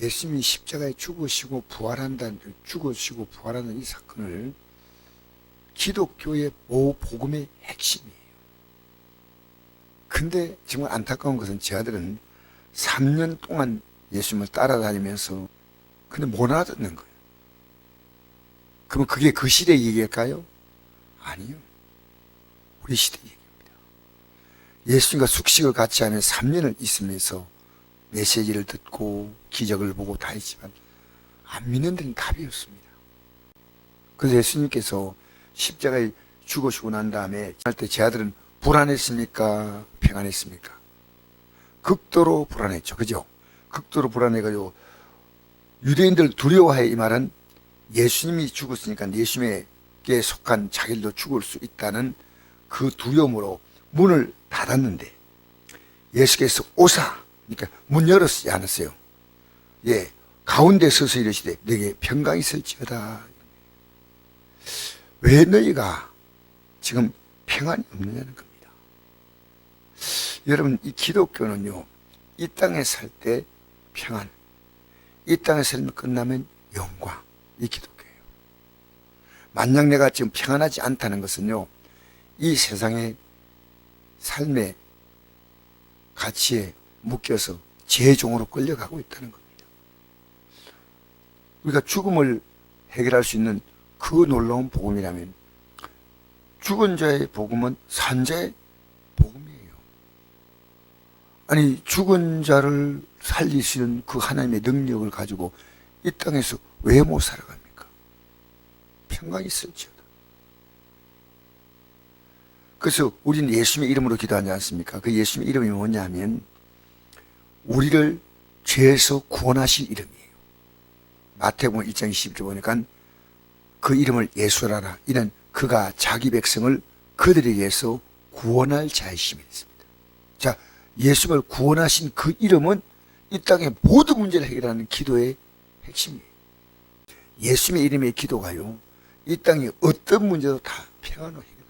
예수님이 십자가에 죽으시고 부활한다는, 죽으시고 부활하는 이 사건을 기독교의 복음의 핵심이에요. 근데 정말 안타까운 것은 제 아들은 3년 동안 예수님을 따라다니면서 근데 못 알아듣는 거예요. 그럼 그게 그 시대 얘기일까요? 아니요. 우리 시대 얘기입니다. 예수님과 숙식을 같이 하면 3년을 있으면서 메시지를 듣고 기적을 보고 다 했지만 안 믿는 데는 답이 없습니다. 그래서 예수님께서 십자가에 죽으시고 난 다음에 할 때 제 아들은 불안했습니까? 평안했습니까? 극도로 불안했죠. 그죠? 극도로 불안해가지고 유대인들 두려워해. 이 말은 예수님이 죽었으니까 예수님에게 속한 자기들도 죽을 수 있다는 그 두려움으로 문을 닫았는데 예수께서 오사, 그러니까 문 열었지 않았어요. 예, 가운데 서서 이르시되 너에게 평강이 있을지어다. 왜 너희가 지금 평안이 없느냐는 겁니다. 여러분, 이 기독교는요, 이 땅에 살 때 평안, 이 땅에 살면 끝나면 영광, 이 기독교예요. 만약 내가 지금 평안하지 않다는 것은요, 이 세상의 삶의 가치에 묶여서 죄종으로 끌려가고 있다는 겁니다. 우리가 죽음을 해결할 수 있는 그 놀라운 복음이라면 죽은 자의 복음은 산 자의 복음이에요. 아니, 죽은 자를 살리시는 그 하나님의 능력을 가지고 이 땅에서 왜 못 살아갑니까? 평강이 있을지어다. 그래서 우리는 예수님의 이름으로 기도하지 않습니까? 그 예수님의 이름이 뭐냐 하면 우리를 죄에서 구원하실 이름이에요. 마태복음 1장 20절 보니까 그 이름을 예수라라. 이는 그가 자기 백성을 그들에게 위해서 구원할 자이심이 있습니다. 자, 예수를 구원하신 그 이름은 이 땅의 모든 문제를 해결하는 기도의 핵심이에요. 예수님의 이름의 기도가요, 이 땅의 어떤 문제도 다 평안으로 해결합니다.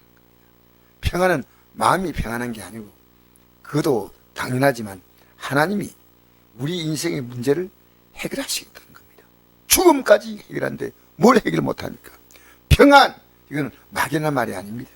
평안은 마음이 평안한 게 아니고 그것도 당연하지만 하나님이 우리 인생의 문제를 해결하시겠다는 겁니다. 죽음까지 해결하는데 뭘 해결 못합니까? 평안! 이건 막연한 말이 아닙니다.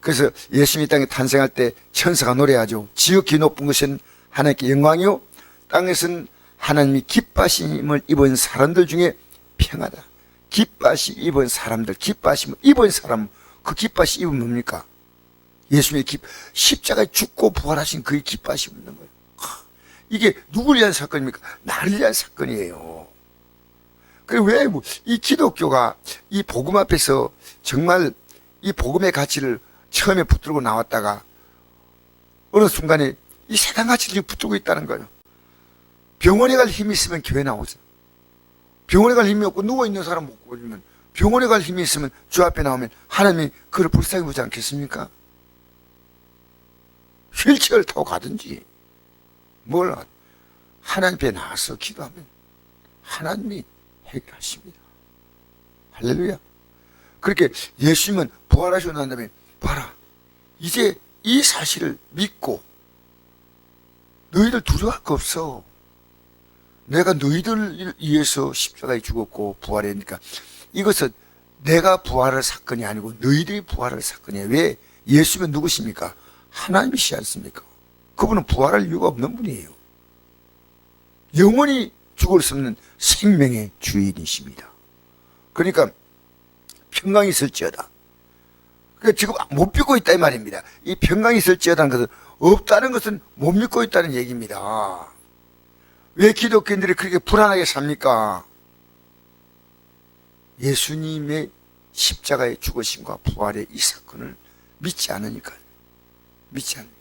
그래서 예수님이 땅에 탄생할 때 천사가 노래하죠. 지극히 높은 것은 하나님께 영광이요, 땅에서는 하나님이 기뻐하심을 입은 사람들 중에 평하다. 기뻐하심 입은 사람들, 기뻐하심을 입은 사람, 그 기뻐하심 입은 뭡니까? 예수님의 십자가에 죽고 부활하신 그 기뻐하심 있는 거예요. 이게 누구를 위한 사건입니까? 나를 위한 사건이에요. 그리고 왜 이 기독교가 이 복음 앞에서 정말 이 복음의 가치를 처음에 붙들고 나왔다가 어느 순간에 이 세상 가치를 붙들고 있다는 거예요. 병원에 갈 힘이 있으면 교회 나오죠. 병원에 갈 힘이 없고 누워있는 사람 못 고치면, 병원에 갈 힘이 있으면 주 앞에 나오면 하나님이 그를 불쌍히 보지 않겠습니까? 휠체어를 타고 가든지 뭘 하나님 앞에 나와서 기도하면 하나님이 해결하십니다. 할렐루야. 그렇게 예수님은 부활하시고 난 다음에 봐라, 이제 이 사실을 믿고 너희들 두려워할 거 없어. 내가 너희들을 위해서 십자가에 죽었고 부활했으니까 이것은 내가 부활할 사건이 아니고 너희들이 부활할 사건이에요. 왜? 예수님은 누구십니까? 하나님이시지 않습니까? 그분은 부활할 이유가 없는 분이에요. 영원히 죽을 수 없는 생명의 주인이십니다. 그러니까 평강이 있을지어다. 그러니까 지금 못 믿고 있다 이 말입니다. 이 평강이 있을지어다는 것은 없다는 것은 못 믿고 있다는 얘기입니다. 왜 기독교인들이 그렇게 불안하게 삽니까? 예수님의 십자가의 죽으심과 부활의 이 사건을 믿지 않으니까요. 믿지 않으니까.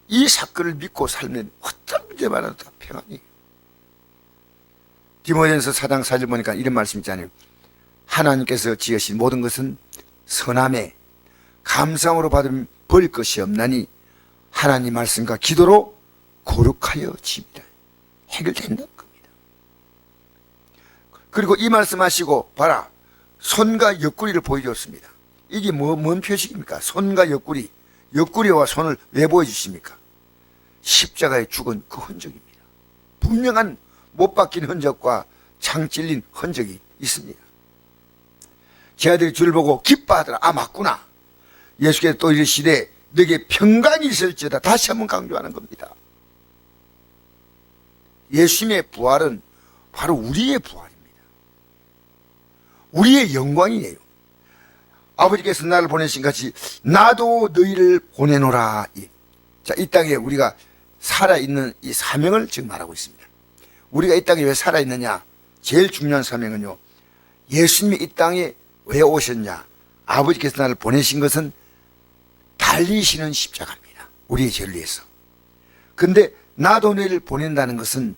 이 사건을 믿고 살면 어떤 문제마다 다 평안이에요. 디모데전서 4장 4절 보니까 이런 말씀 있잖아요. 하나님께서 지으신 모든 것은 선함에 감사함으로 받으면 버릴 것이 없나니 하나님 말씀과 기도로 거룩하여 집니다. 해결된다는 겁니다. 그리고 이 말씀하시고 봐라, 손과 옆구리를 보여줬습니다. 이게 뭔 표식입니까? 손과 옆구리. 옆구리와 손을 왜 보여주십니까? 십자가에 죽은 그 흔적입니다. 분명한 못 박힌 흔적과 창 찔린 흔적이 있습니다. 제 아들이 주를 보고 기뻐하더라. 아, 맞구나. 예수께서 또 이르시되 너에게 평강이 있을지어다. 다시 한번 강조하는 겁니다. 예수님의 부활은 바로 우리의 부활입니다. 우리의 영광이에요. 아버지께서 나를 보내신 같이 나도 너희를 보내노라. 자, 이 땅에 우리가 살아있는 이 사명을 지금 말하고 있습니다. 우리가 이 땅에 왜 살아있느냐? 제일 중요한 사명은요, 예수님이 이 땅에 왜 오셨냐? 아버지께서 나를 보내신 것은 달리시는 십자가입니다. 우리의 죄를 위해서. 근데 나도 너희를 보낸다는 것은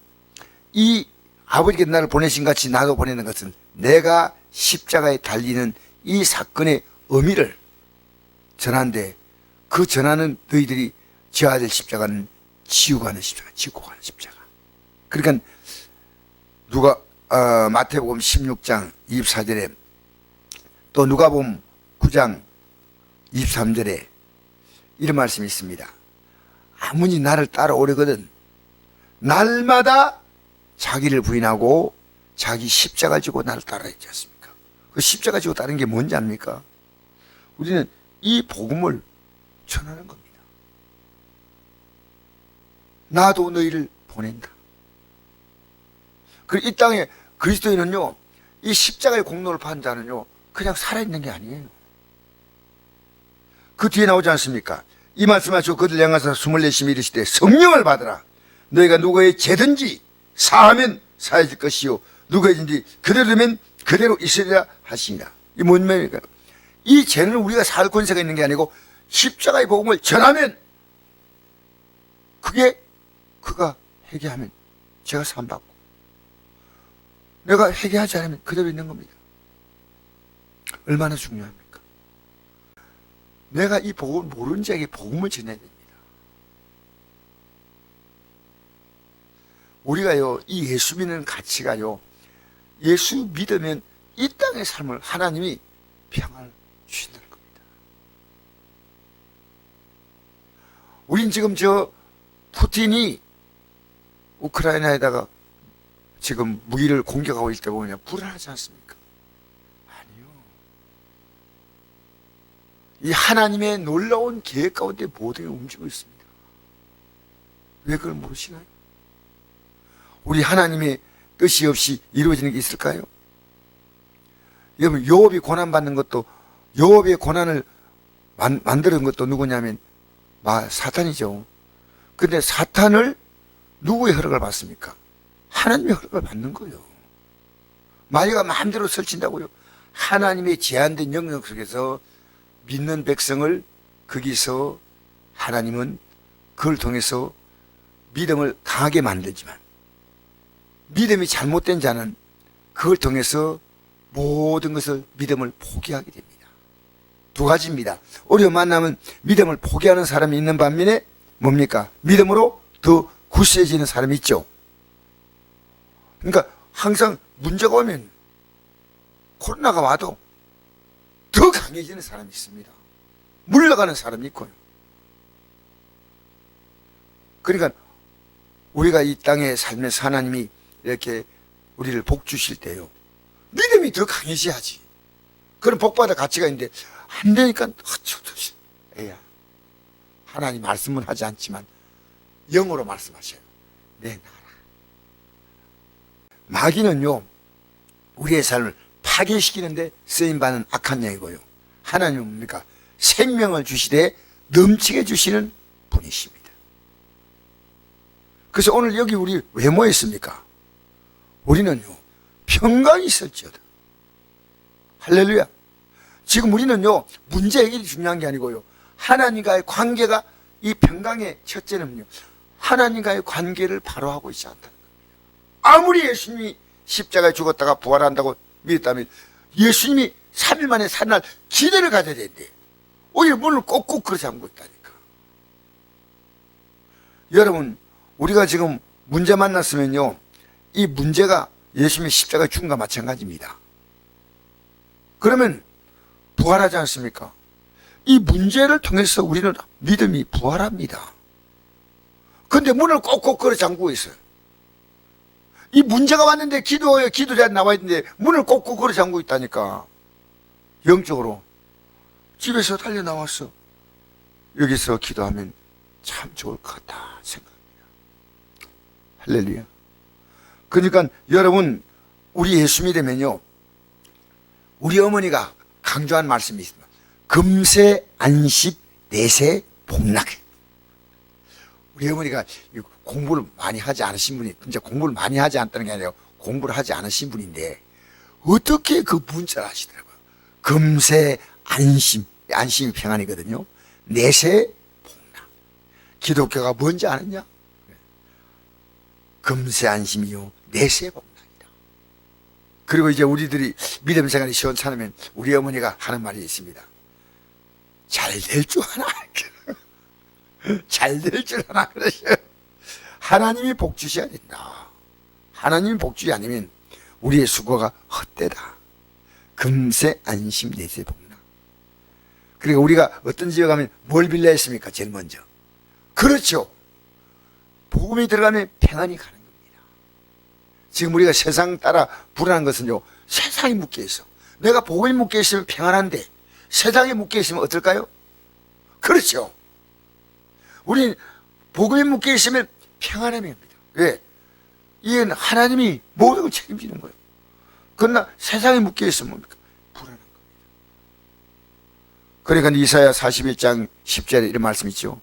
이 아버지께서 나를 보내신 같이 나도 보내는 것은 내가 십자가에 달리는 이 사건의 의미를 전하는데, 그 전하는 너희들이 지어야 될 십자가는 지우고 가는 십자가, 지고 가는 십자가. 그러니까 마태복음 16장 24절에 또 누가복음 9장 23절에 이런 말씀이 있습니다. 아무니 나를 따라오려거든 날마다 자기를 부인하고 자기 십자가 지고 나를 따라야 하지 않습니까? 그 십자가 지고 따르는 게 뭔지 압니까? 우리는 이 복음을 전하는 겁니다. 나도 너희를 보낸다. 그리고 이 땅에 그리스도인은요, 이 십자가의 공로를 받은 자는요, 그냥 살아있는 게 아니에요. 그 뒤에 나오지 않습니까? 이 말씀하시고 그들 향하사 숨을 내쉬며 이르시되 성령을 받으라. 너희가 누구의 죄든지 사하면 사해질 것이요 누구의 죄든지 그대로 되면 그대로 있으리라 하시니라. 이 뭔 말입니까? 이 죄는 우리가 살 권세가 있는 게 아니고 십자가의 복음을 전하면 그가 회개하면 죄가 사함받고, 내가 회개하지 않으면 그대로 있는 겁니다. 얼마나 중요합니까? 내가 이 복음을 모르는 자에게 복음을 전해야 됩니다. 우리가요, 이 예수 믿는 가치가요, 예수 믿으면 이 땅의 삶을 하나님이 평안을 주신다는 겁니다. 우린 지금 푸틴이 우크라이나에다가 지금 무기를 공격하고 있을 때 보면 불안하지 않습니까? 아니요. 이 하나님의 놀라운 계획 가운데 모든 게 움직이고 있습니다. 왜 그걸 모르시나요? 우리 하나님의 뜻이 없이 이루어지는 게 있을까요? 여러분, 요업이 고난받는 것도, 요업의 고난을 만드는 것도 누구냐면 사탄이죠. 근데 사탄을 누구의 허락을 받습니까? 하나님의 허락을 받는 거예요. 마귀가 마음대로 설친다고요. 하나님의 제한된 영역 속에서 믿는 백성을 거기서 하나님은 그걸 통해서 믿음을 강하게 만들지만, 믿음이 잘못된 자는 그걸 통해서 모든 것을 믿음을 포기하게 됩니다. 두 가지입니다. 어려움 만나면 믿음을 포기하는 사람이 있는 반면에 뭡니까? 믿음으로 더 굳세지는 사람이 있죠. 그러니까 항상 문제가 오면, 코로나가 와도 더 강해지는 사람이 있습니다. 물러가는 사람이 있고요. 그러니까 우리가 이 땅에 살면서 하나님이 이렇게 우리를 복 주실 때요, 믿음이 더 강해져야지. 그런 복받을 가치가 있는데 안 되니까 애야, 하나님 말씀은 하지 않지만 영어로 말씀하셔요. 내 나라. 마귀는요, 우리의 삶을 파괴시키는데 쓰임받는 악한 영이고요, 하나님은 뭡니까? 생명을 주시되 넘치게 주시는 분이십니다. 그래서 오늘 여기 우리 왜 모였습니까? 우리는요, 평강이 있을지어다. 할렐루야. 지금 우리는요, 문제 해결이 중요한 게 아니고요, 하나님과의 관계가, 이 평강의 첫째는요, 하나님과의 관계를 바로 하고 있지 않다는 겁니다. 아무리 예수님이 십자가에 죽었다가 부활한다고 믿었다면 예수님이 3일 만에 산 날 기대를 가져야 되는데 오히려 문을 꼭꼭 걸어 잠그고 있다니까. 여러분, 우리가 지금 문제 만났으면요, 이 문제가 예수님의 십자가에 죽음과 마찬가지입니다. 그러면 부활하지 않습니까? 이 문제를 통해서 우리는 믿음이 부활합니다. 근데 문을 꼭꼭 걸어 잠그고 있어요. 이 문제가 왔는데 기도자에 나와 있는데 문을 꽂고 걸어 잠그고 있다니까. 영적으로. 집에서 달려 나왔어. 여기서 기도하면 참 좋을 것 같다 생각합니다. 할렐루야. 그러니까 여러분, 우리 예수 믿으면요, 우리 어머니가 강조한 말씀이 있습니다. 금세 안식 내세 복락. 우리 어머니가 공부를 많이 하지 않으신 분이, 진짜 공부를 많이 하지 않다는 게 아니라 공부를 하지 않으신 분인데 어떻게 그 문자를 하시더라고요. 금세 안심, 안심이 평안이거든요. 내세 복락. 기독교가 뭔지 아느냐? 금세 안심이요 내세 복락이다. 그리고 이제 우리들이 믿음 생활이 시원찮으면 우리 어머니가 하는 말이 있습니다. 잘 될 줄 아나. 잘 될 줄 아나 그러셔요. 하나님이 복 주셔야 된다. 하나님이 복 주지 않으면 우리의 수고가 헛되다. 금세 안심 내세 복락. 그리고 우리가 어떤 지역 가면 뭘 빌려야 했습니까? 제일 먼저. 그렇죠. 복음이 들어가면 평안이 가는 겁니다. 지금 우리가 세상 따라 불안한 것은요, 세상에 묶여 있어. 내가 복음에 묶여 있으면 평안한데 세상에 묶여 있으면 어떨까요? 그렇죠. 우린 복음에 묶여 있으면 평안함이 옵니다. 왜? 이건 하나님이 모든 걸 책임지는 거예요. 그러나 세상에 묶여 있으면 뭡니까? 불안한 겁니다. 그러니까 이사야 41장 10절에 이런 말씀이 있죠.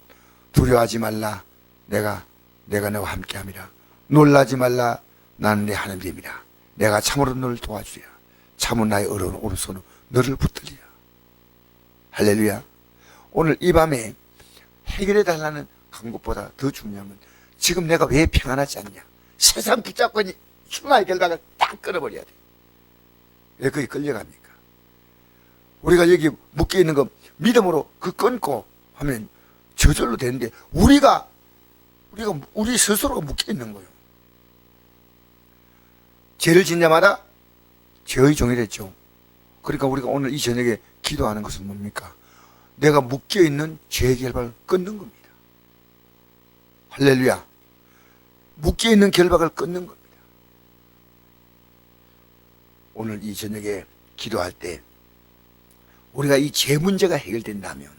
두려워하지 말라. 내가 너와 함께함이라. 놀라지 말라. 나는 내 하나님이라. 내가 참으로 너를 도와주리라. 참으로 나의 어려운 오른손으로 너를 붙들리라. 할렐루야. 오늘 이 밤에 해결해 달라는 간것보다 더 중요한 건 지금 내가 왜 평안하지 않냐. 세상 붙잡고 있는 흉화의 결박을 딱 끊어버려야 돼. 왜 거기 끌려갑니까? 우리가 여기 묶여 있는 거 믿음으로 그 끊고 하면 저절로 되는데 우리 스스로가 묶여 있는 거예요. 죄를 짓냐마다 죄의 종이 됐죠. 그러니까 우리가 오늘 이 저녁에 기도하는 것은 뭡니까? 내가 묶여 있는 죄의 결박을 끊는 겁니다. 할렐루야. 묶여 있는 결박을 끊는 겁니다. 오늘 이 저녁에 기도할 때 우리가 이 죄 문제가 해결된다면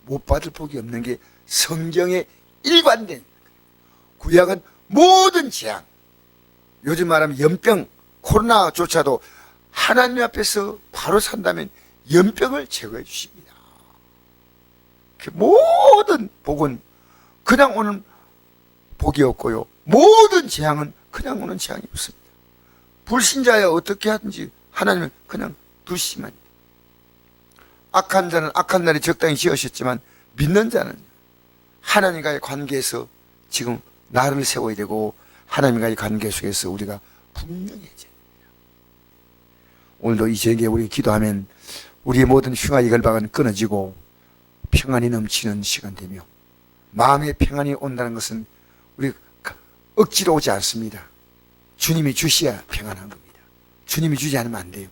못 받을 복이 없는 게 성경에 일관된, 구약은 모든 재앙, 요즘 말하면 연병, 코로나조차도 하나님 앞에서 바로 산다면 연병을 제거해 주십니다. 그 모든 복은 그냥 오는 복이 없고요, 모든 재앙은 그냥 오는 재앙이 없습니다. 불신자야 어떻게 하든지 하나님은 그냥 두시만. 악한 자는 악한 날이 적당히 지으셨지만 믿는 자는 하나님과의 관계에서 지금 나를 세워야 되고 하나님과의 관계 속에서 우리가 분명해져야 됩니다. 오늘도 이 저녁에 우리 기도하면 우리의 모든 흉악의 결박은 끊어지고 평안이 넘치는 시간 되며, 마음의 평안이 온다는 것은 우리 억지로 오지 않습니다. 주님이 주셔야 평안한 겁니다. 주님이 주지 않으면 안 돼요.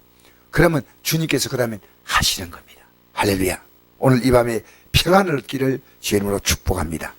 그러면 주님께서 그 다음에 하시는 겁니다. 할렐루야. 오늘 이 밤에 평안을 얻기를 주의 이름으로 축복합니다.